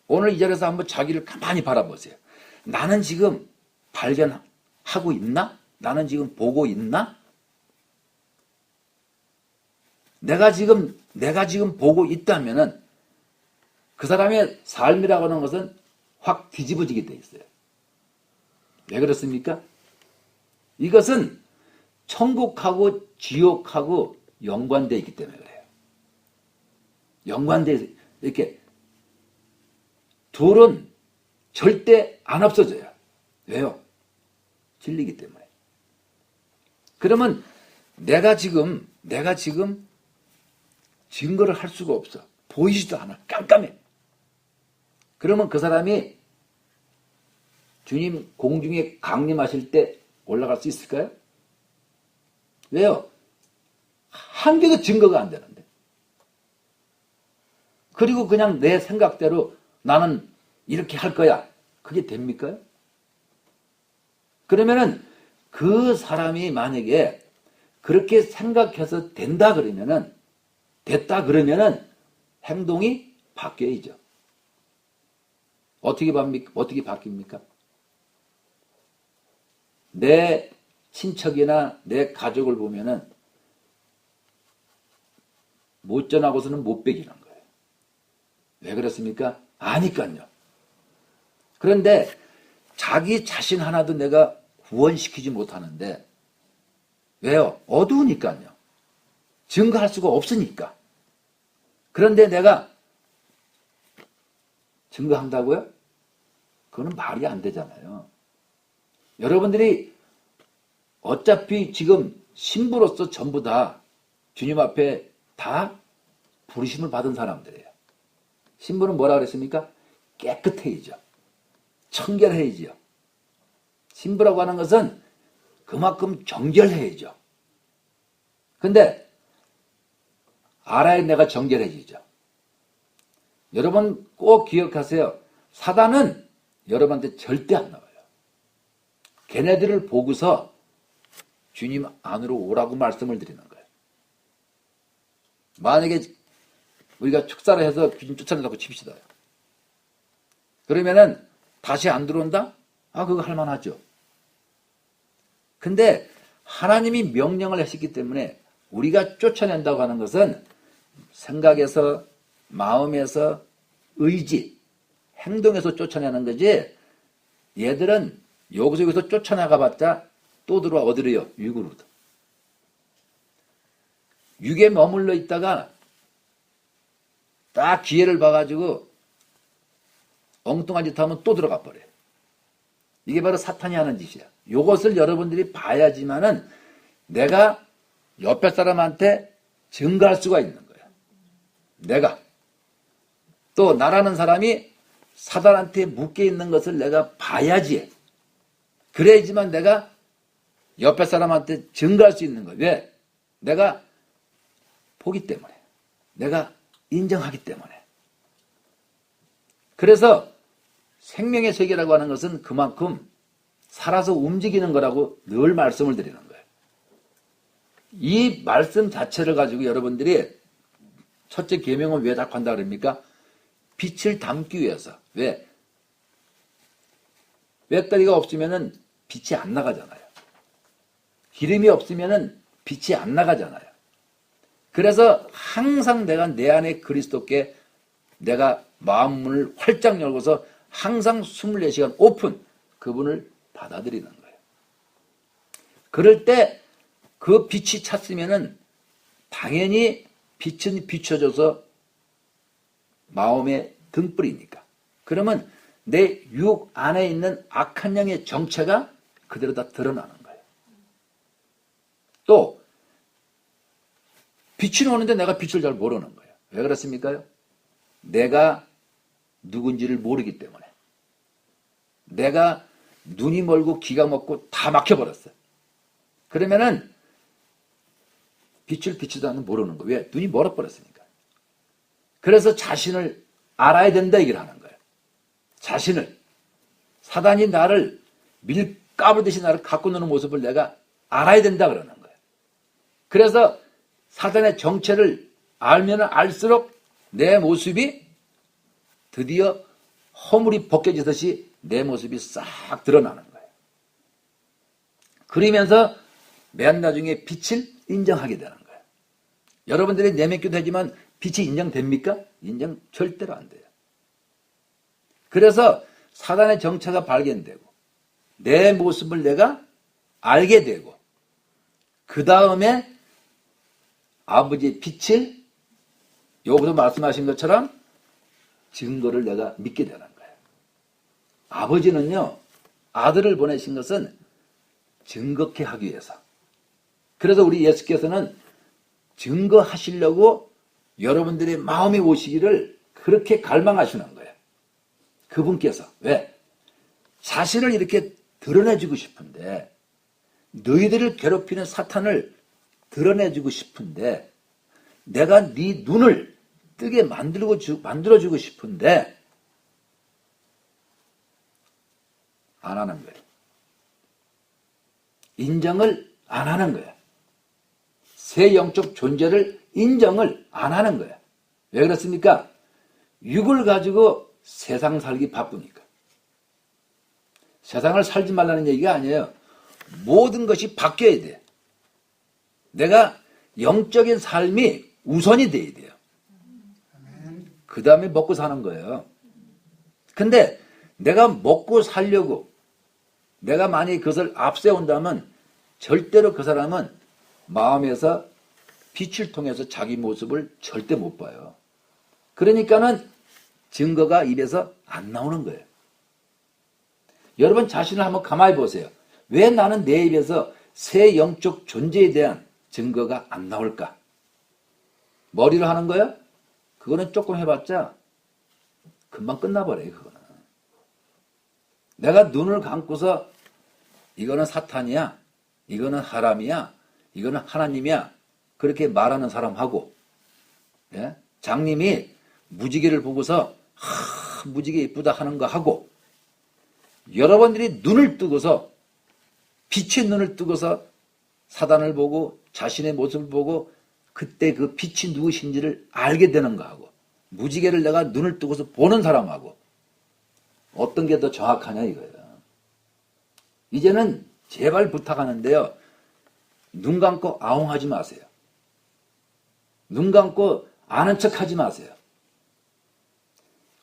오늘 이 자리에서 한번 자기를 가만히 바라보세요. 나는 지금 발견하고 있나? 나는 지금 보고 있나? 내가 지금 보고 있다면은 그 사람의 삶이라고 하는 것은 확 뒤집어지게 돼 있어요. 왜 그렇습니까? 이것은 천국하고 지옥하고 연관되어 있기 때문에 그래요. 연관되어 이렇게 둘은 절대 안 없어져요. 왜요? 진리이기 때문에. 그러면 내가 지금 증거를 할 수가 없어. 보이지도 않아. 깜깜해. 그러면 그 사람이 주님 공중에 강림하실 때 올라갈 수 있을까요? 왜요? 한 개도 증거가 안 되는데. 그리고 그냥 내 생각대로 나는 이렇게 할 거야. 그게 됩니까? 그러면은 그 사람이 만약에 그렇게 생각해서 됐다 그러면은 행동이 바뀌어야죠. 어떻게 바뀝니까? 내 친척이나 내 가족을 보면은 못 전하고서는 못 베기는 거예요. 왜 그렇습니까? 아니까요. 그런데 자기 자신 하나도 내가 구원시키지 못하는데 왜요? 어두우니까요. 증거할 수가 없으니까. 그런데 내가 증거한다고요? 그거는 말이 안 되잖아요. 여러분들이 어차피 지금 신부로서 전부 다 주님 앞에 다 부르심을 받은 사람들이에요. 신부는 뭐라 그랬습니까? 깨끗해야죠. 청결해야죠. 신부라고 하는 것은 그만큼 정결해야죠. 근데 알아야 내가 정결해지죠. 여러분 꼭 기억하세요. 사단은 여러분한테 절대 안 나와요. 걔네들을 보고서 주님 안으로 오라고 말씀을 드리는 거예요. 만약에 우리가 축사를 해서 귀신 쫓아낸다고 칩시다. 그러면은 다시 안 들어온다? 그거 할만하죠. 근데 하나님이 명령을 하셨기 때문에 우리가 쫓아낸다고 하는 것은 생각에서, 마음에서, 의지, 행동에서 쫓아내는 거지. 얘들은 여기서 쫓아나가봤자 또 들어와 어디로요? 육으로. 육에 머물러 있다가 딱 기회를 봐가지고 엉뚱한 짓 하면 또 들어가 버려요. 이게 바로 사탄이 하는 짓이야. 이것을 여러분들이 봐야지만은 내가 옆에 사람한테 증거할 수가 있는 거야. 내가. 또 나라는 사람이 사단한테 묶여 있는 것을 내가 봐야지. 그래야지만 내가 옆에 사람한테 증거할 수 있는 거야. 왜? 내가 보기 때문에. 내가 인정하기 때문에. 그래서 생명의 세계라고 하는 것은 그만큼 살아서 움직이는 거라고 늘 말씀을 드리는 거예요. 이 말씀 자체를 가지고 여러분들이 첫째 계명은 왜 자꾸 한다 그럽니까? 빛을 담기 위해서. 왜? 배터리가 없으면은 빛이 안 나가잖아요. 기름이 없으면은 빛이 안 나가잖아요. 그래서 항상 내가 내 안에 그리스도께 내가 마음문을 활짝 열고서 항상 24시간 오픈 그분을 받아들이는 거예요. 그럴 때 그 빛이 찼으면은 당연히 빛은 비춰져서 마음의 등불이니까. 그러면 내 육 안에 있는 악한 영의 정체가 그대로 다 드러나는 거예요. 또 빛이 오는데 내가 빛을 잘 모르는 거예요. 왜 그렇습니까? 내가 누군지를 모르기 때문에. 내가 눈이 멀고 귀가 먹고 다 막혀버렸어요. 그러면은 빛을 비추도 않는 모르는 거예요. 왜? 눈이 멀어버렸으니까. 그래서 자신을 알아야 된다 얘기를 하는 거예요. 자신을. 사단이 나를 밀가부르듯이 나를 갖고 노는 모습을 내가 알아야 된다 그러는 거예요. 그래서 사단의 정체를 알면 알수록 내 모습이 드디어 허물이 벗겨지듯이 내 모습이 싹 드러나는 거예요. 그러면서 맨 나중에 빛을 인정하게 되는 거예요. 여러분들이 내맥기도 하지만 빛이 인정됩니까? 인정 절대로 안 돼요. 그래서 사단의 정체가 발견되고 내 모습을 내가 알게 되고 그 다음에 아버지의 빛을 여기서 말씀하신 것처럼 증거를 내가 믿게 되는 거예요. 아버지는요, 아들을 보내신 것은 증거케 하기 위해서. 그래서 우리 예수께서는 증거하시려고 여러분들의 마음에 오시기를 그렇게 갈망하시는 거예요. 그분께서. 왜? 자신을 이렇게 드러내주고 싶은데, 너희들을 괴롭히는 사탄을 드러내주고 싶은데, 내가 네 눈을 뜨게 만들어주고 싶은데, 안 하는 거예요. 인정을 안 하는 거예요. 새 영적 존재를 인정을 안 하는 거예요. 왜 그렇습니까? 육을 가지고 세상 살기 바쁘니까. 세상을 살지 말라는 얘기가 아니에요. 모든 것이 바뀌어야 돼요. 내가 영적인 삶이 우선이 돼야 돼요. 그 다음에 먹고 사는 거예요. 근데 내가 먹고 살려고 내가 만약에 그것을 앞세운다면 절대로 그 사람은 마음에서 빛을 통해서 자기 모습을 절대 못 봐요. 그러니까는 증거가 입에서 안 나오는 거예요. 여러분 자신을 한번 가만히 보세요. 왜 나는 내 입에서 새 영적 존재에 대한 증거가 안 나올까? 머리로 하는 거야? 그거는 조금 해봤자 금방 끝나버려요. 그거는. 내가 눈을 감고서 이거는 사탄이야, 이거는 하람이야, 이거는 하나님이야 그렇게 말하는 사람하고, 예? 장님이 무지개를 보고서 무지개 이쁘다 하는 거 하고, 여러분들이 눈을 뜨고서 빛의 눈을 뜨고서 사단을 보고 자신의 모습을 보고 그때 그 빛이 누구신지를 알게 되는 거하고, 무지개를 내가 눈을 뜨고서 보는 사람하고 어떤 게 더 정확하냐 이거예요. 이제는 제발 부탁하는데요. 눈 감고 아웅하지 마세요. 눈 감고 아는 척하지 마세요.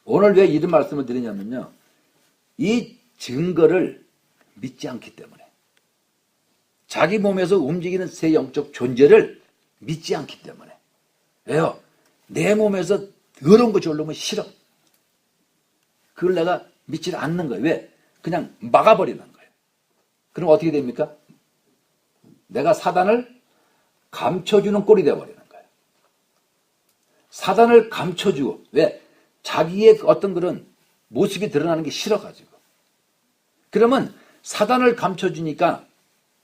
오늘 왜 이런 말씀을 드리냐면요. 이 증거를 믿지 않기 때문에. 자기 몸에서 움직이는 새 영적 존재를 믿지 않기 때문에. 왜요? 내 몸에서 더러운 것이 올라오면 싫어. 그걸 내가 믿지 않는 거예요. 왜? 그냥 막아버리는 거예요. 그럼 어떻게 됩니까? 내가 사단을 감춰주는 꼴이 되어버리는 거예요. 사단을 감춰주고, 왜? 자기의 어떤 그런 모습이 드러나는 게 싫어가지고. 그러면 사단을 감춰주니까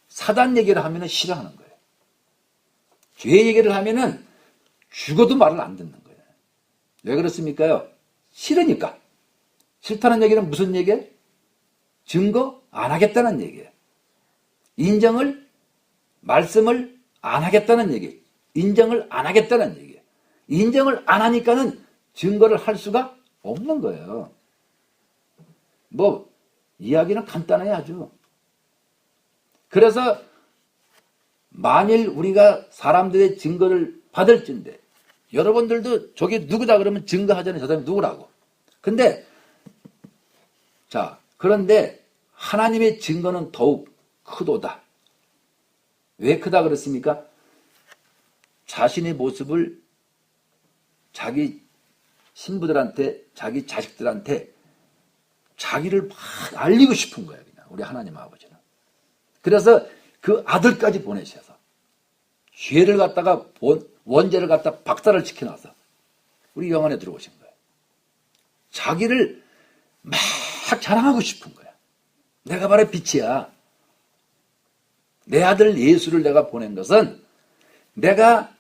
사단 얘기를 하면 싫어하는 거예요. 죄 얘기를 하면 죽어도 말을 안 듣는 거예요. 왜 그렇습니까요? 싫으니까. 싫다는 얘기는 무슨 얘기예요? 증거 안 하겠다는 얘기예요. 인정을, 말씀을 안 하겠다는 얘기예요. 인정을 안 하겠다는 얘기예요. 인정을 안 하니까는 증거를 할 수가 없는 거예요. 뭐 이야기는 간단해요 아주. 그래서 만일 우리가 사람들의 증거를 받을진데, 여러분들도 저게 누구다 그러면 증거하잖아요. 저 사람이 누구라고. 근데 자, 그런데 하나님의 증거는 더욱 크도다. 왜 크다 그렇습니까? 자신의 모습을 자기 신부들한테, 자기 자식들한테 자기를 막 알리고 싶은 거예요. 그냥 우리 하나님 아버지는. 그래서 그 아들까지 보내셔서 죄를 갖다가 원죄를 갖다 박살을 시켜놔서 우리 영안에 들어오신 거예요. 자기를 막 자랑하고 싶은 거야. 내가 바로 빛이야. 내 아들 예수를 내가 보낸 것은 내가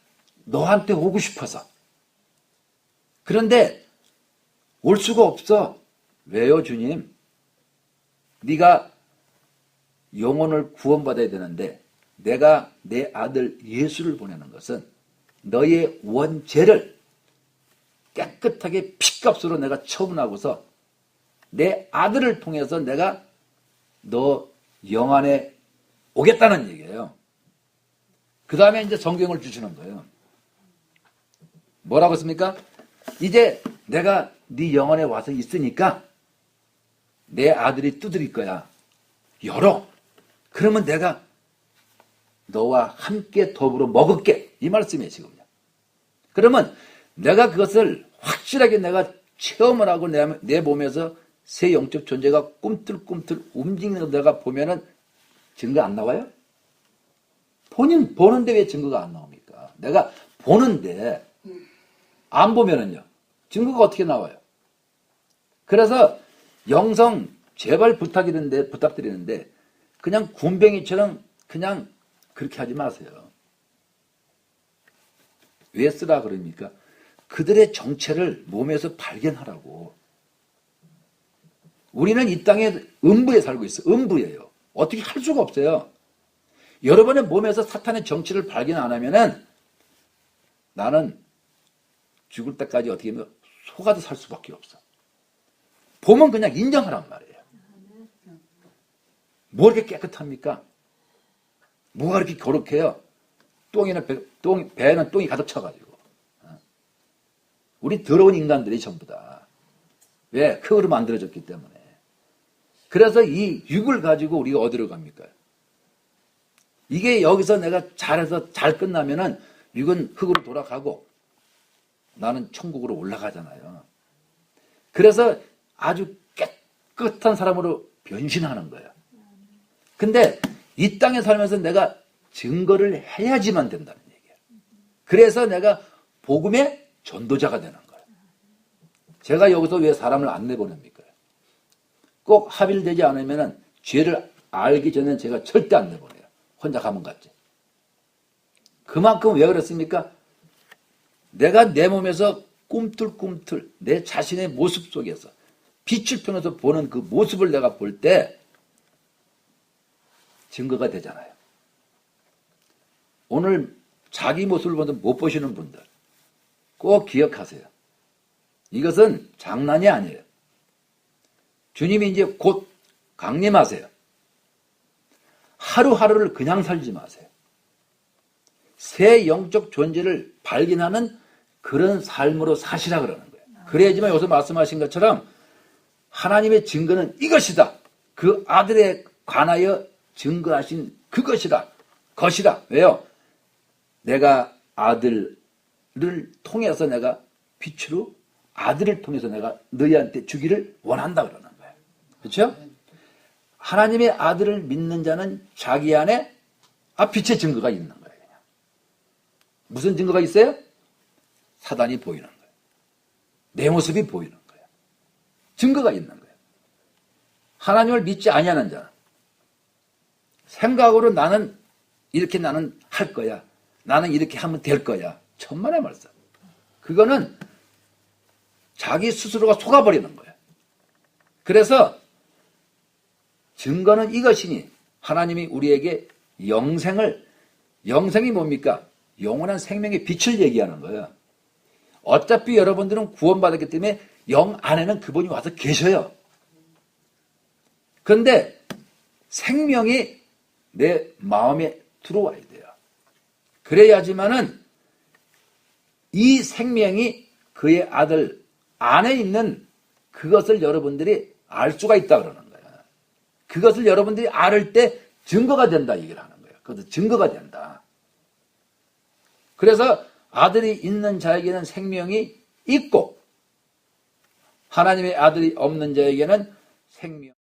너한테 오고 싶어서. 그런데 올 수가 없어. 왜요, 주님? 네가 영혼을 구원받아야 되는데 내가 내 아들 예수를 보내는 것은 너의 원죄를 깨끗하게 피값으로 내가 처분하고서 내 아들을 통해서 내가 너 영안에 오겠다는 얘기예요. 그 다음에 이제 성경을 주시는 거예요. 뭐라고 했습니까? 이제 내가 네 영안에 와서 있으니까 내 아들이 두드릴 거야. 열어. 그러면 내가 너와 함께 더불어 먹을게. 이 말씀이에요, 지금요. 그러면 내가 그것을 확실하게 내가 체험을 하고 내 몸에서 새 영적 존재가 꿈틀꿈틀 움직이는 거 내가 보면은 증거 안 나와요? 본인 보는데 왜 증거가 안 나옵니까? 내가 보는데 안 보면은요, 증거가 어떻게 나와요? 그래서 영성 제발 부탁드리는데 그냥 군뱅이처럼 그냥 그렇게 하지 마세요. 왜 쓰라 그럽니까? 그들의 정체를 몸에서 발견하라고. 우리는 이 땅에 음부에 살고 있어요. 음부예요. 어떻게 할 수가 없어요. 여러분의 몸에서 사탄의 정체를 발견 안 하면은 나는 죽을 때까지 어떻게 하면 속아도 살 수밖에 없어. 보면 그냥 인정하란 말이에요. 뭐 이렇게 깨끗합니까? 뭐가 이렇게 거룩해요? 배에는 똥이 가득 차가지고. 우리 더러운 인간들이 전부 다. 왜? 흙으로 만들어졌기 때문에. 그래서 이 육을 가지고 우리가 어디로 갑니까? 이게 여기서 내가 잘해서 잘 끝나면은 육은 흙으로 돌아가고 나는 천국으로 올라가잖아요. 그래서 아주 깨끗한 사람으로 변신하는 거예요. 근데 이 땅에 살면서 내가 증거를 해야지만 된다는 얘기예요. 그래서 내가 복음의 전도자가 되는 거예요. 제가 여기서 왜 사람을 안 내보냅니까? 꼭 합일되지 않으면 죄를 알기 전에 제가 절대 안 내보내요. 혼자 가면 갔지. 그만큼 왜 그랬습니까? 내가 내 몸에서 꿈틀꿈틀 내 자신의 모습 속에서 빛을 통해서 보는 그 모습을 내가 볼 때 증거가 되잖아요. 오늘 자기 모습을 보는 못 보시는 분들 꼭 기억하세요. 이것은 장난이 아니에요. 주님이 이제 곧 강림하세요. 하루하루를 그냥 살지 마세요. 새 영적 존재를 발견하는 그런 삶으로 사시라 그러는 거예요. 그래야지만 여기서 말씀하신 것처럼 하나님의 증거는 이것이다. 그 아들에 관하여 증거하신 그것이다. 것이다. 왜요? 내가 아들을 통해서 내가 빛으로 아들을 통해서 내가 너희한테 주기를 원한다 그러는 거예요. 그렇죠? 하나님의 아들을 믿는 자는 자기 안에 빛의 증거가 있는 거예요. 그냥. 무슨 증거가 있어요? 사단이 보이는 거예요. 내 모습이 보이는 거예요. 증거가 있는 거예요. 하나님을 믿지 아니하는 자는 생각으로 나는 이렇게 나는 할 거야. 나는 이렇게 하면 될 거야. 천만의 말씀. 그거는 자기 스스로가 속아버리는 거예요. 그래서 증거는 이것이니 하나님이 우리에게 영생이 뭡니까? 영원한 생명의 빛을 얘기하는 거예요. 어차피 여러분들은 구원받았기 때문에 영 안에는 그분이 와서 계셔요. 그런데 생명이 내 마음에 들어와야 돼요. 그래야지만은 이 생명이 그의 아들 안에 있는 그것을 여러분들이 알 수가 있다 그러는 거예요. 그것을 여러분들이 알 때 증거가 된다 얘기를 하는 거예요. 그것도 증거가 된다. 그래서 아들이 있는 자에게는 생명이 있고 하나님의 아들이 없는 자에게는 생명